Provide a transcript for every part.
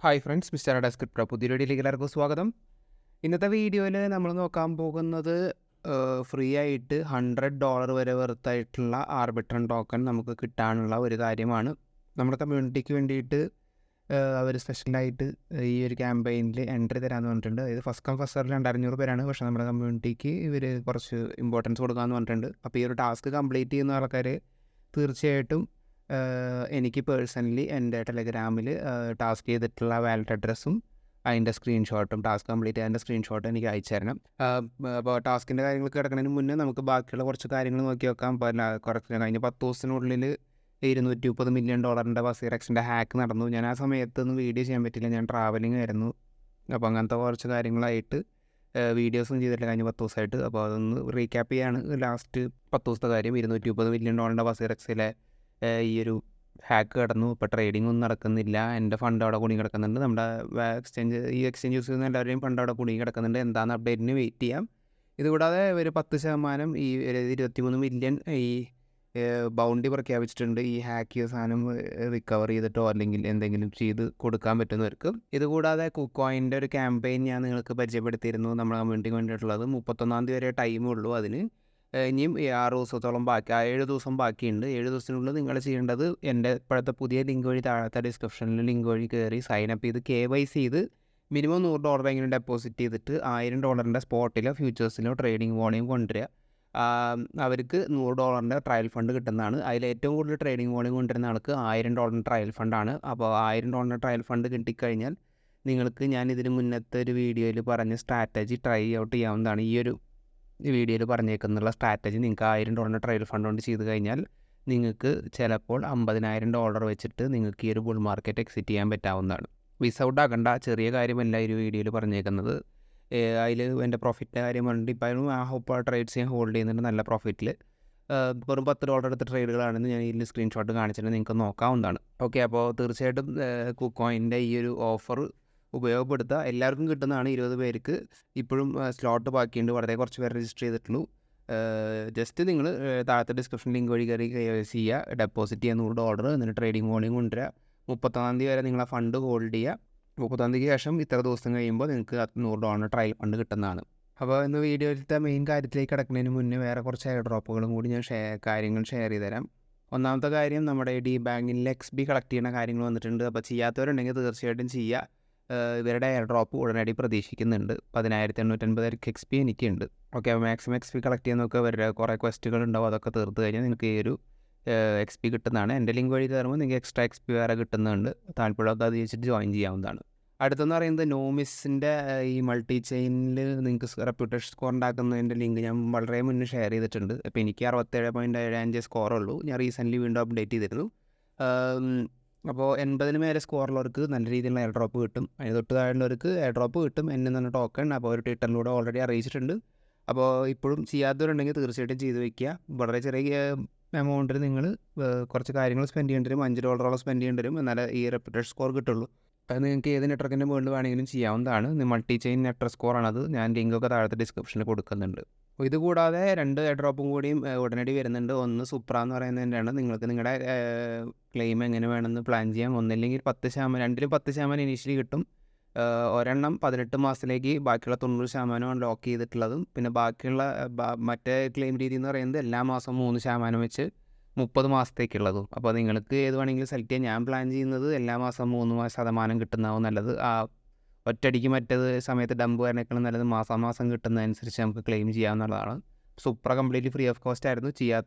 Hi friends, mister ഡെസ്ക്രിപ്റ്റർ പുതിയൊരു വീഡിയോയിലേക്ക് എല്ലാവർക്കും സ്വാഗതം. ഇന്നത്തെ വീഡിയോയിൽ നമ്മൾ നോക്കാൻ പോകുന്നത് ഫ്രീ ആയിട്ട് $100 വരെ വെർത്തായിട്ടുള്ള ആർബിട്രൺ ടോക്കൺ നമുക്ക് കിട്ടാനുള്ള ഒരു കാര്യമാണ്. നമ്മുടെ കമ്മ്യൂണിറ്റിക്ക് വേണ്ടിയിട്ട് അവർ സ്പെഷ്യലായിട്ട് ഈ ഒരു ക്യാമ്പയിനിൽ എൻട്രി തരാമെന്ന് പറഞ്ഞിട്ടുണ്ട്. അതായത് ഫസ്റ്റ് കം ഫസ്റ്റ് സെർവിൽ 2500 പേരാണ്, പക്ഷേ നമ്മുടെ കമ്മ്യൂണിറ്റിക്ക് ഇവർ കുറച്ച് ഇമ്പോർട്ടൻസ് കൊടുക്കാമെന്ന് പറഞ്ഞിട്ടുണ്ട്. അപ്പോൾ ഈ ഒരു ടാസ്ക് കംപ്ലീറ്റ് ചെയ്യുന്ന ആൾക്കാർ തീർച്ചയായിട്ടും എനിക്ക് പേഴ്സണലി എൻ്റെ ടെലഗ്രാമിൽ ടാസ്ക് ചെയ്തിട്ടുള്ള വാലറ്റ് അഡ്രസ്സും അതിൻ്റെ സ്ക്രീൻഷോട്ടും ടാസ്ക് കംപ്ലീറ്റ് ചെയ്തതിൻ്റെ സ്ക്രീൻഷോട്ടും എനിക്ക് അയച്ചു തരണം. അപ്പോൾ ടാസ്കിൻ്റെ കാര്യങ്ങൾ കിടക്കുന്നതിന് മുന്നേ നമുക്ക് ബാക്കിയുള്ള കുറച്ച് കാര്യങ്ങൾ നോക്കി വെക്കാം. കുറച്ച് കഴിഞ്ഞ 10 ദിവസത്തിനുള്ളിൽ $230 മില്യൺ വസീറക്സിൻ്റെ ഹാക്ക് നടന്നു. ഞാൻ ആ സമയത്തൊന്നും വീഡിയോ ചെയ്യാൻ പറ്റില്ല, ഞാൻ ട്രാവലിംഗ് ആയിരുന്നു. അപ്പോൾ അങ്ങനത്തെ കുറച്ച് കാര്യങ്ങളായിട്ട് വീഡിയോസും ചെയ്തിട്ടില്ല കഴിഞ്ഞ 10 ദിവസമായിട്ട്. അപ്പോൾ അതൊന്ന് റീക്യാപ്പ് ചെയ്യാണ്. ലാസ്റ്റ് 10 ദിവസത്തെ കാര്യം, $230 മില്യൺ വസീറക്സിലെ ഈ ഒരു ഹാക്ക് കടന്നു. ഇപ്പോൾ ട്രേഡിംഗ് ഒന്നും നടക്കുന്നില്ല. എൻ്റെ ഫണ്ട് അവിടെ കുടുങ്ങി കിടക്കുന്നുണ്ട്. നമ്മുടെ എക്സ്ചേഞ്ച് യൂസ് ചെയ്യുന്ന എല്ലാവരുടെയും ഫണ്ട് അവിടെ കുടുങ്ങി കിടക്കുന്നുണ്ട്. എന്താണെന്ന് അപ്ഡേറ്റിന് വെയിറ്റ് ചെയ്യാം. ഇതുകൂടാതെ ഒരു 10% ഈ 23 മില്യൺ ഈ ബൗണ്ടി പ്രഖ്യാപിച്ചിട്ടുണ്ട്. ഈ ഹാക്ക് ചെയ്ത സാധനം റിക്കവർ ചെയ്തിട്ടോ അല്ലെങ്കിൽ എന്തെങ്കിലും ചെയ്ത് കൊടുക്കാൻ പറ്റുന്നവർക്ക്. ഇതുകൂടാതെ കുക്കോയിൻ്റെ ഒരു ക്യാമ്പയിൻ ഞാൻ നിങ്ങൾക്ക് പരിചയപ്പെടുത്തിയിരുന്നു, നമ്മുടെ കമ്മ്യൂണിറ്റിക്ക് വേണ്ടിയിട്ടുള്ളത്. 31 തീയതി വരെ ടൈമുള്ളൂ അതിന്. ഇനിയും 6 ദിവസത്തോളം ബാക്കി, 7 ദിവസം ബാക്കിയുണ്ട്. 7 ദിവസത്തിനുള്ളിൽ നിങ്ങൾ ചെയ്യേണ്ടത് എൻ്റെ ഇപ്പോഴത്തെ പുതിയ ലിങ്ക് വഴി, താഴത്തെ ഡിസ്ക്രിപ്ഷനിൽ ലിങ്ക് വഴി കയറി സൈനപ്പ് ചെയ്ത് KYC ചെയ്ത് മിനിമം $100 എങ്കിലും ഡെപ്പോസിറ്റ് ചെയ്തിട്ട് $1000 സ്പോട്ടിലോ ഫ്യൂച്ചേഴ്സിലോ ട്രേഡിംഗ് വോളിയം കൊണ്ടുവരിക. അവർക്ക് $100 ട്രയൽ ഫണ്ട് കിട്ടുന്നതാണ്. അതിൽ ഏറ്റവും കൂടുതൽ ട്രേഡിംഗ് വോളിയം കൊണ്ടുവരുന്ന ആൾക്ക് $1000 ട്രയൽ ഫണ്ടാണ്. അപ്പോൾ $1000 ട്രയൽ ഫണ്ട് കിട്ടിക്കഴിഞ്ഞാൽ നിങ്ങൾക്ക് ഞാൻ ഇതിന് മുന്നത്തെ ഒരു വീഡിയോയിൽ പറഞ്ഞ സ്ട്രാറ്റജി ട്രൈ ഔട്ട് ചെയ്യാവുന്നതാണ്. ഈ വീഡിയോയിൽ പറഞ്ഞേക്കുന്നുള്ള സ്ട്രാറ്റജി നിങ്ങൾക്ക് $1000 ട്രയൽ ഫണ്ട് കൊണ്ട് ചെയ്ത് കഴിഞ്ഞാൽ നിങ്ങൾക്ക് ചിലപ്പോൾ $50,000 വെച്ചിട്ട് നിങ്ങൾക്ക് ഈ ഒരു ബുൾ മാർക്കറ്റ് എക്സിറ്റ് ചെയ്യാൻ പറ്റാവുന്നതാണ്. മിസ് ഔട്ട് ആക്കണ്ട, ചെറിയ കാര്യമല്ല ഈ ഒരു വീഡിയോയിൽ പറഞ്ഞേക്കുന്നത്. അതിൽ എൻ്റെ പ്രോഫിറ്റിൻ്റെ കാര്യം പറഞ്ഞിട്ട് ഇപ്പം ട്രേഡ്സ് ഞാൻ ഹോൾഡ് ചെയ്യുന്നുണ്ട് നല്ല പ്രോഫിറ്റിൽ. വെറും $10 എടുത്ത ട്രേഡുകളാണെന്ന് ഞാൻ ഇതിൽ സ്ക്രീൻഷോട്ട് കാണിച്ചിട്ട് നിങ്ങൾക്ക് നോക്കാവുന്നതാണ്. ഓക്കെ, അപ്പോൾ തീർച്ചയായിട്ടും കുക്കോയിൻ്റെ ഈ ഒരു ഓഫർ ഉപയോഗപ്പെടുത്തുക. എല്ലാവർക്കും കിട്ടുന്നതാണ്. 20 പേർക്ക് ഇപ്പോഴും സ്ലോട്ട് ബാക്കിയുണ്ട്. വളരെ കുറച്ച് പേർ രജിസ്റ്റർ ചെയ്തിട്ടുള്ളൂ. ജസ്റ്റ് നിങ്ങൾ താഴത്തെ ഡിസ്ക്രിപ്ഷൻ ലിങ്ക് വഴി കയറി KYC ചെയ്യുക, ഡെപ്പോസിറ്റ് ചെയ്യുക $100, എന്നിട്ട് ട്രേഡിംഗ് വോളിയം കൊണ്ടുവരിക. 31 തീയതി വരെ നിങ്ങളെ ഫണ്ട് ഹോൾഡ് ചെയ്യുക. 30 തീയതിക്ക് ശേഷം ഇത്ര ദിവസം കഴിയുമ്പോൾ നിങ്ങൾക്ക് $100 ട്രയൽ ഫണ്ട് കിട്ടുന്നതാണ്. അപ്പോൾ ഇന്ന് വീഡിയോയിലത്തെ മെയിൻ കാര്യത്തിലേക്ക് കിടക്കുന്നതിന് മുന്നേ വേറെ കുറച്ച് എയർ ഡ്രോപ്പുകളും കൂടി ഞാൻ കാര്യങ്ങൾ ഷെയർ ചെയ്ത് തരാം. ഒന്നാമത്തെ കാര്യം, നമ്മുടെ ഡി ബാങ്കിൽ XP കളക്ട് ചെയ്യുന്ന കാര്യങ്ങൾ വന്നിട്ടുണ്ട്. അപ്പോൾ ചെയ്യാത്തവരുണ്ടെങ്കിൽ തീർച്ചയായിട്ടും ചെയ്യുക. ഇവരുടെ എയർ ഡ്രോപ്പ് ഉടനടി പ്രതീക്ഷിക്കുന്നുണ്ട്. 10,850 XP എനിക്കുണ്ട്. ഓക്കെ, അപ്പോൾ മാക്സിമം XP കളക്ട് ചെയ്യാൻ നോക്കുക. ഇവരുടെ കുറേ ക്വസ്റ്റുകൾ ഉണ്ടാവും, അതൊക്കെ തീർത്ത് കഴിഞ്ഞാൽ നിങ്ങൾക്ക് ഈ ഒരു XP കിട്ടുന്നതാണ്. എൻ്റെ ലിങ്ക് വഴി കയറുമ്പോൾ നിങ്ങൾക്ക് എക്സ്ട്രാ XP വേറെ കിട്ടുന്നുണ്ട്. താല്പര്യമൊക്കെ അത് വെച്ചിട്ട് ജോയിൻ ചെയ്യാവുന്നതാണ്. അടുത്തെന്ന് പറയുന്നത് നോമിസിൻ്റെ ഈ മൾട്ടി ചെയിനിൽ നിങ്ങൾക്ക് റെപ്യൂട്ടേഷൻ സ്കോർ ഉണ്ടാക്കുന്നതിൻ്റെ ലിങ്ക് ഞാൻ വളരെ മുന്നേ ഷെയർ ചെയ്തിട്ടുണ്ട്. അപ്പോൾ എനിക്ക് 67.75 സ്കോറുള്ളൂ. ഞാൻ റീസെൻ്റ്ലി വീണ്ടും അപ്ഡേറ്റ് ചെയ്തിരുന്നു. അപ്പോൾ 80 മേലെ സ്കോറുള്ളവർക്ക് നല്ല രീതിയിലുള്ള എയർ ഡ്രോപ്പ് കിട്ടും. അതിന് തൊട്ട് താഴെയുള്ളവർക്ക് എയർ ഡ്രോപ്പ് കിട്ടും എന്ന് തന്നെ ടോക്കൺ അപ്പോൾ ഒരു ട്വിറ്ററിലൂടെ ഓൾറെഡി അറിയിച്ചിട്ടുണ്ട്. അപ്പോൾ ഇപ്പോഴും ചെയ്യാത്തവരുണ്ടെങ്കിൽ തീർച്ചയായിട്ടും ചെയ്ത് വയ്ക്കുക. വളരെ ചെറിയ എമൗണ്ടിൽ നിങ്ങൾ കുറച്ച് കാര്യങ്ങൾ സ്പെൻഡ് ചെയ്യേണ്ടി വരും. $5 സ്പെൻഡ് ചെയ്യേണ്ടി വരും, എന്നാലേ ഈ റെപ്യൂട്ടേഷൻ സ്കോർ കിട്ടുള്ളൂ. അത് നിങ്ങൾക്ക് ഏത് നെറ്റ്വർക്കിൻ്റെ മുകളിൽ വേണമെങ്കിലും ചെയ്യാവുന്നതാണ്. മൾട്ടി ചെയിൻ നെറ്റ്വർക്ക് സ്കോറാണത്. ഞാൻ ലിങ്കൊക്കെ താഴത്തെ ഡിസ്ക്രിപ്ഷനിൽ കൊടുക്കുന്നുണ്ട്. ഇതുകൂടാതെ 2 എയർ ഡ്രോപ്പും കൂടിയും ഉടനടി വരുന്നുണ്ട്. ഒന്ന് സുപ്ര എന്ന് പറയുന്നതിൻ്റെയാണ്. നിങ്ങൾക്ക് നിങ്ങളുടെ ക്ലെയിം എങ്ങനെ വേണമെന്ന് പ്ലാൻ ചെയ്യാം. ഒന്നില്ലെങ്കിൽ 10%, രണ്ടിലും 10% ഇനീഷ്യലി കിട്ടും. ഒരെണ്ണം 18 മാസത്തിലേക്ക്, ബാക്കിയുള്ള 90% ലോക്ക് ചെയ്തിട്ടുള്ളതും. പിന്നെ ബാക്കിയുള്ള മറ്റേ ക്ലെയിം രീതി എന്ന് പറയുന്നത് എല്ലാ മാസവും 3% വെച്ച് 30 മാസത്തേക്കുള്ളതും. അപ്പോൾ നിങ്ങൾക്ക് ഏത് വേണമെങ്കിലും സെലക്ട് ചെയ്യാം. ഞാൻ പ്ലാൻ ചെയ്യുന്നത് എല്ലാ മാസവും 3% കിട്ടുന്നതാവും നല്ലത്. ഒറ്റയടിക്ക് മറ്റേത് സമയത്ത് ഡംപ് വരണേക്കാളും നല്ലത് മാസം കിട്ടുന്നതനുസരിച്ച് നമുക്ക് ക്ലെയിം ചെയ്യാവുന്നതാണ്. Supra completely free of cost ആയിരുന്നു.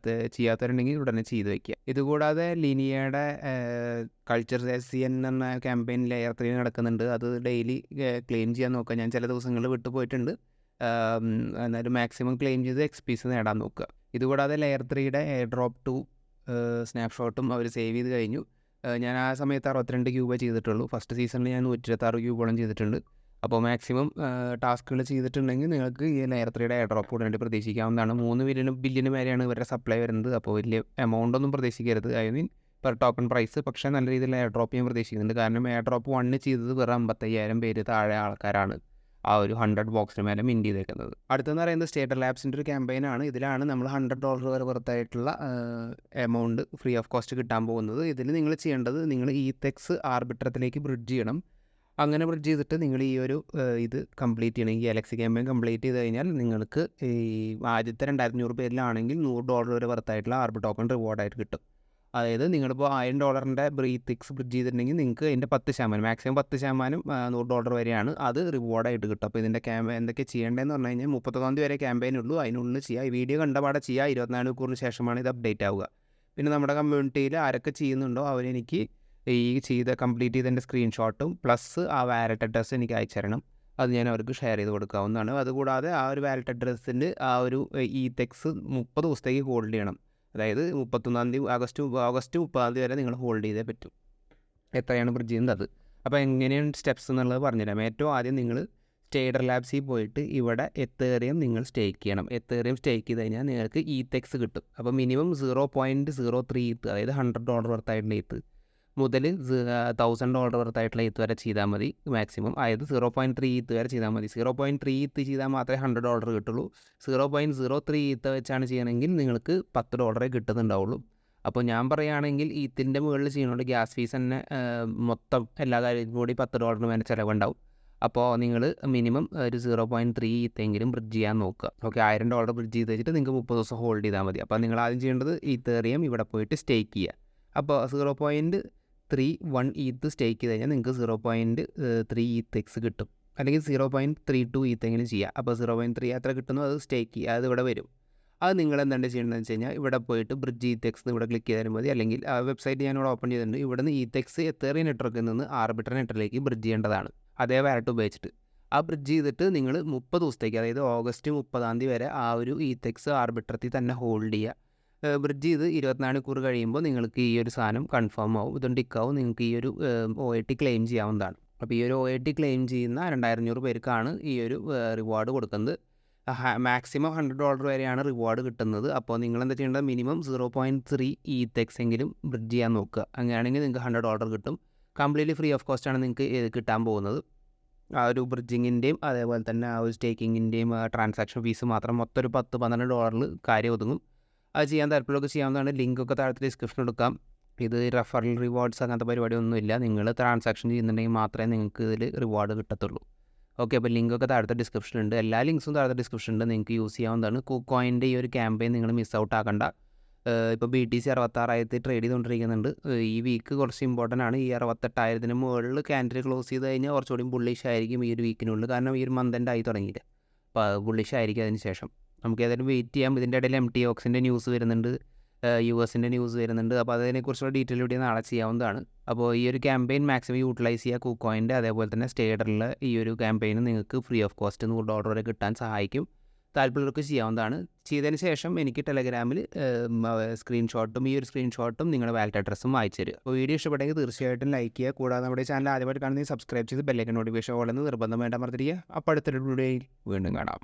ചെയ്യാത്തവരുണ്ടെങ്കിൽ ഉടനെ ചെയ്ത് വയ്ക്കുക. ഇതുകൂടാതെ ലിനിയയുടെ കൾച്ചർ SCN എന്ന ക്യാമ്പയിൻ ലെയർ 3 നടക്കുന്നുണ്ട്. അത് ഡെയിലി ക്ലെയിം ചെയ്യാൻ നോക്കുക. ഞാൻ ചില ദിവസങ്ങളിൽ വിട്ടു പോയിട്ടുണ്ട്. എന്നാലും മാക്സിമം ക്ലെയിം ചെയ്ത് XPs നേടാൻ നോക്കുക. ഇതുകൂടാതെ ലെയർ 3യുടെ എയർ ഡ്രോപ്പ് 2 സ്നാപ്ഷോട്ടും അവർ സേവ് ചെയ്ത് കഴിഞ്ഞു. ഞാൻ ആ സമയത്ത് 62 ക്യൂബേ ചെയ്തിട്ടുള്ളൂ. ഫസ്റ്റ് സീസണിൽ ഞാൻ 126 ക്യൂബോളം ചെയ്തിട്ടുണ്ട്. അപ്പോൾ മാക്സിമം ടാസ്കുകൾ ചെയ്തിട്ടുണ്ടെങ്കിൽ നിങ്ങൾക്ക് ഈ ലെയർ 3യുടെ എയർ ഡ്രോപ്പ് ഉടനടി പ്രതീക്ഷിക്കാവുന്നതാണ്. 3 ബില്യൺ വരെയാണ് ഇവരുടെ സപ്ലൈ വരുന്നത്. അപ്പോൾ വലിയ എമൗണ്ട് ഒന്നും പ്രതീക്ഷിക്കരുത്. I mean per token price. പക്ഷേ നല്ല രീതിയിൽ എയർ ഡ്രോപ്പ് ഞാൻ പ്രതീക്ഷിക്കുന്നുണ്ട്. കാരണം എയർ ഡ്രോപ്പ് 1 ചെയ്തത് വെറും 55,000 പേര് താഴെ ആൾക്കാരാണ് ആ ഒരു 100 ബോക്സിന് മേലെ മിൻറ്റ് ചെയ്തേക്കുന്നത്. അടുത്തെന്ന് പറയുന്നത് സ്റ്റേറ്റർ ലാബ്സിൻ്റെ ഒരു ക്യാമ്പയിനാണ്. ഇതിലാണ് നമ്മൾ $100 വരെ വെറുത്തായിട്ടുള്ള എമൗണ്ട് ഫ്രീ ഓഫ് കോസ്റ്റ് കിട്ടാൻ പോകുന്നത്. ഇതിൽ നിങ്ങൾ ചെയ്യേണ്ടത്, നിങ്ങൾ ETHX ആർബിട്രത്തിലേക്ക് ബ്രിഡ്ജ് ചെയ്യണം. അങ്ങനെ ബ്രിഡ്ജ് ചെയ്തിട്ട് നിങ്ങൾ ഈ ഒരു ഇത് കംപ്ലീറ്റ് ചെയ്യണമെങ്കിൽ ഗാലക്സി ക്യാമ്പയിൻ കംപ്ലീറ്റ് ചെയ്ത് കഴിഞ്ഞാൽ നിങ്ങൾക്ക് ഈ ആദ്യത്തെ 2500 പേരിലാണെങ്കിൽ $100 വരെ വർത്തായിട്ടുള്ള ആർബി ടോക്കൺ റിവാർഡായിട്ട് കിട്ടും. അതായത് നിങ്ങളിപ്പോൾ $1000 ബ്രീത്തിക്സ് ബ്രിഡ്ജ് ചെയ്തിട്ടുണ്ടെങ്കിൽ നിങ്ങൾക്ക് അതിൻ്റെ 10% മാക്സിമം 10% $100 വരെയാണ് അത് റിവാർഡായിട്ട് കിട്ടും. അപ്പോൾ ഇതിൻ്റെ എന്തൊക്കെ ചെയ്യേണ്ടതെന്ന് പറഞ്ഞു കഴിഞ്ഞാൽ 31 വരെ ക്യാമ്പയിൻ ഉള്ളൂ. അതിനുള്ളിൽ ചെയ്യുക. ഈ വീഡിയോ കണ്ടപാടെ ചെയ്യുക. 24 മണിക്കൂറിന് ശേഷമാണ് ഇത് അപ്ഡേറ്റ് ആവുക. പിന്നെ നമ്മുടെ കമ്മ്യൂണിറ്റിയിൽ ആരൊക്കെ ചെയ്യുന്നുണ്ടോ അവരെനിക്ക് ഈ കംപ്ലീറ്റ് ചെയ്തതിൻ്റെ സ്ക്രീൻഷോട്ടും പ്ലസ് ആ വാലറ്റ് അഡ്രസ്സ് എനിക്ക് അയച്ചു തരണം. അത് ഞാൻ അവർക്ക് ഷെയർ ചെയ്ത് കൊടുക്കാവുന്നതാണ്. അതുകൂടാതെ ആ ഒരു വാലറ്റ് അഡ്രസ്സിൻ്റെ ആ ഒരു ഇതെക്സ് 30 ദിവസത്തേക്ക് ഹോൾഡ് ചെയ്യണം. അതായത് 31 ഓഗസ്റ്റ് 30 വരെ നിങ്ങൾ ഹോൾഡ് ചെയ്തേ പറ്റും. എത്രയാണ് ബ്രിഡ്ജ് ചെയ്യുന്നത് അത്. അപ്പോൾ എങ്ങനെയാണ് സ്റ്റെപ്സ് എന്നുള്ളത് പറഞ്ഞുതരാം. ഏറ്റവും ആദ്യം നിങ്ങൾ സ്റ്റേഡർ ലാബ്സിൽ പോയിട്ട് ഇവിടെ എത്തേറിയം നിങ്ങൾ സ്റ്റേക്ക് ചെയ്യണം. എത്തേറിയം സ്റ്റേക്ക് ചെയ്ത് കഴിഞ്ഞാൽ നിങ്ങൾക്ക് ഇതെക്സ് കിട്ടും. അപ്പോൾ മിനിമം 0.03 ഇത്ത്, അതായത് $100 വർത്തായിട്ടുള്ള ഇത്ത് മുതൽ $1000 വർത്തായിട്ടുള്ള ഇത്ത് വരെ ചെയ്താൽ മതി മാക്സിമം. അതായത് 0.3 ഇത്ത് വരെ ചെയ്താൽ മതി. 0.3 ഇത്ത് ചെയ്താൽ മാത്രമേ $100 കിട്ടുള്ളൂ. 0.03 ഇത്ത് വെച്ചാണ് ചെയ്യണമെങ്കിൽ നിങ്ങൾക്ക് $10 കിട്ടുന്നുണ്ടാവുള്ളൂ. അപ്പോൾ ഞാൻ പറയുകയാണെങ്കിൽ ഈത്തിൻ്റെ മുകളിൽ ചെയ്യുന്നതുകൊണ്ട് ഗ്യാസ് ഫീസ് തന്നെ മൊത്തം എല്ലാ കാര്യവും കൂടി $10 വരെ ചിലവുണ്ടാവും. അപ്പോൾ നിങ്ങൾ മിനിമം ഒരു 0.3 ഇത്തെങ്കിലും ബ്രിഡ്ജ് ചെയ്യാൻ നോക്കുക. ഓക്കെ, $1000 ബ്രിഡ്ജ് ചെയ്ത് വെച്ചിട്ട് നിങ്ങൾക്ക് 30 ദിവസം ഹോൾഡ് ചെയ്താൽ മതി. അപ്പോൾ നിങ്ങൾ ആദ്യം ചെയ്യേണ്ടത് ഈത്തേറിയം ഇവിടെ പോയിട്ട് സ്റ്റേക്ക് ചെയ്യുക. അപ്പോൾ 0.31 ഈത്ത് സ്റ്റേക്ക് ചെയ്ത് കഴിഞ്ഞാൽ നിങ്ങൾക്ക് 0.3 ഇത്തെക്സ് കിട്ടും. അല്ലെങ്കിൽ 0.32 ഈത്തെങ്കിലും ചെയ്യുക. അപ്പോൾ 0.3 അത്ര കിട്ടുന്നു, അത് സ്റ്റേക്ക് ചെയ്യുക. അത് ഇവിടെ വരും. അത് നിങ്ങൾ എന്താണ് ചെയ്യേണ്ടതെന്ന് വെച്ച് കഴിഞ്ഞാൽ ഇവിടെ പോയിട്ട് ബ്രിഡ്ജ് ഇതെക്സ് ഇവിടെ ക്ലിക്ക് ചെയ്താൽ മതി. അല്ലെങ്കിൽ ആ വെബ്സൈറ്റ് ഞാനിവിടെ ഓപ്പൺ ചെയ്തിട്ടുണ്ട്. ഇവിടെ നിന്ന് ഇതെക്സ് എത്തേറിയം നെറ്റ്വർക്കിൽ നിന്ന് ആർബിറ്റർ നെറ്റിലേക്ക് ബ്രിഡ്ജ് ചെയ്യേണ്ടതാണ്. അതേ വാലറ്റ് ഉപയോഗിച്ചിട്ട് ആ ബ്രിഡ്ജ് ചെയ്തിട്ട് നിങ്ങൾ 30 ദിവസത്തേക്ക്, അതായത് ഓഗസ്റ്റ് 30 വരെ ആ ഒരു ഇതെക്സ് ആർബിട്രത്തിൽ തന്നെ ഹോൾഡ് ചെയ്യുക. ബ്രിഡ്ജ് ചെയ്ത് 24 മണിക്കൂർ കഴിയുമ്പോൾ നിങ്ങൾക്ക് ഈ ഒരു സാധനം കൺഫേം ആവും, ഇതും ടിക്കാവും. നിങ്ങൾക്ക് ഈ ഒരു OIT ക്ലെയിം ചെയ്യാവുന്നതാണ്. അപ്പോൾ ഈ ഒരു OIT ക്ലെയിം ചെയ്യുന്ന 2500 പേർക്കാണ് ഈ ഒരു റിവാർഡ് കൊടുക്കുന്നത്. മാക്സിമം $100 വരെയാണ് റിവാർഡ് കിട്ടുന്നത്. അപ്പോൾ നിങ്ങൾ എന്താ ചെയ്യേണ്ടത്, മിനിമം 0.3 ഇതെക്സ് എങ്കിലും ബ്രിഡ്ജ് ചെയ്യാൻ നോക്കുക. അങ്ങനെയാണെങ്കിൽ നിങ്ങൾക്ക് $100 കിട്ടും. കംപ്ലീറ്റ്ലി ഫ്രീ ഓഫ് കോസ്റ്റാണ് നിങ്ങൾക്ക് കിട്ടാൻ പോകുന്നത്. ആ ഒരു ബ്രിഡ്ജിങ്ങിൻ്റെയും അതേപോലെ തന്നെ ആ ഒരു സ്റ്റേക്കിങ്ങിൻ്റെയും ട്രാൻസാക്ഷൻ ഫീസ് മാത്രം മൊത്തം ഒരു $10-12 കാര്യം ഒതുങ്ങും. അത് ചെയ്യാൻ താല്പര്യമൊക്കെ ചെയ്യാവുന്നതാണ്. ലിങ്കൊക്കെ താഴത്തെ ഡിസ്ക്രിപ്ഷൻ എടുക്കാം. ഇത് റെഫറൽ റിവാർഡ്സ് അങ്ങനത്തെ പരിപാടിയൊന്നുമില്ല. നിങ്ങൾ ട്രാൻസാക്ഷൻ ചെയ്യുന്നുണ്ടെങ്കിൽ മാത്രമേ നിങ്ങൾക്ക് ഇതിൽ റിവാർഡ് കിട്ടത്തുള്ളൂ. ഓക്കെ, അപ്പോൾ ലിങ്കൊക്കെ താഴത്തെ ഡിസ്ക്രിപ്ഷനുണ്ട്. എല്ലാ ലിങ്ക്സും താഴത്തെ ഡിസ്ക്രിപ്ഷനുണ്ട്. നിങ്ങൾക്ക് യൂസ് ചെയ്യാവുന്നതാണ്. KuCoinൻ്റെ ഈ ഒരു ക്യാമ്പയിൻ നിങ്ങൾ മിസ് ഔട്ട് ആക്കണ്ട. ഇപ്പോൾ BTC 66,000 ട്രേഡ് ചെയ്തുകൊണ്ടിരിക്കുന്നുണ്ട്. ഈ വീക്ക് കുറച്ച് ഇമ്പോർട്ടൻ്റ് ആണ്. ഈ 68,000 മുകളിൽ ക്യാൻഡിൽ ക്ലോസ് ചെയ്ത് കഴിഞ്ഞാൽ കുറച്ചുകൂടി ബുള്ളിഷ് ആയിരിക്കും ഈ ഒരു വീക്കിനുള്ളിൽ. കാരണം ഈ ഒരു മന്ത് എൻഡ് ആയി തുടങ്ങിയില്ല. അപ്പോൾ ബുള്ളിഷ് ആയിരിക്കും അതിന് ശേഷം. നമുക്ക് ഏതായാലും വെയിറ്റ് ചെയ്യാം. ഇതിൻ്റെ ഇടയിൽ MTOXൻ്റെ ന്യൂസ് വരുന്നുണ്ട്, US-ൻ്റെ ന്യൂസ് വരുന്നുണ്ട്. അപ്പോൾ അതിനെക്കുറിച്ചുള്ള ഡീറ്റെയിൽ വീഡിയോ നാളെ ചെയ്യാവുന്നതാണ്. അപ്പോൾ ഈ ഒരു ക്യാമ്പയിൻ മാക്സിമം യൂട്ടിലൈസ് ചെയ്യുക. KuCoinൻ്റെ അതേപോലെ തന്നെ സ്റ്റേഡറിലെ ഈ ഒരു ക്യാമ്പയിൻ നിങ്ങൾക്ക് ഫ്രീ ഓഫ് കോസ്റ്റ് $100 വരെ കിട്ടാൻ സഹായിക്കും. താല്പര്യമുള്ളവർക്ക് ചെയ്യാവുന്നതാണ്. ചെയ്തതിന് ശേഷം എനിക്ക് ടെലഗ്രാമിൽ സ്ക്രീൻഷോട്ടും ഈ ഒരു സ്ക്രീൻഷോട്ടും നിങ്ങളുടെ വാലറ്റ് അഡ്രസ്സും അയച്ചു തരിക. അപ്പോൾ വീഡിയോ ഇഷ്ടപ്പെട്ടെങ്കിൽ തീർച്ചയായിട്ടും ലൈക്ക് ചെയ്യുക. കൂടാതെ നമ്മുടെ ചാനൽ ആദ്യമായിട്ട് കാണുന്നത് സബ്സ്ക്രൈബ് ചെയ്ത് ബെല്ലൈക്കൻ നോട്ടിഫിക്കേഷൻ ഓൾ എന്ന് നിർബന്ധമായിട്ട് അമർത്തിരിക്കുക. അപ്പോൾ അടുത്തൊരു വീഡിയോയിൽ വീണ്ടും കാണാം.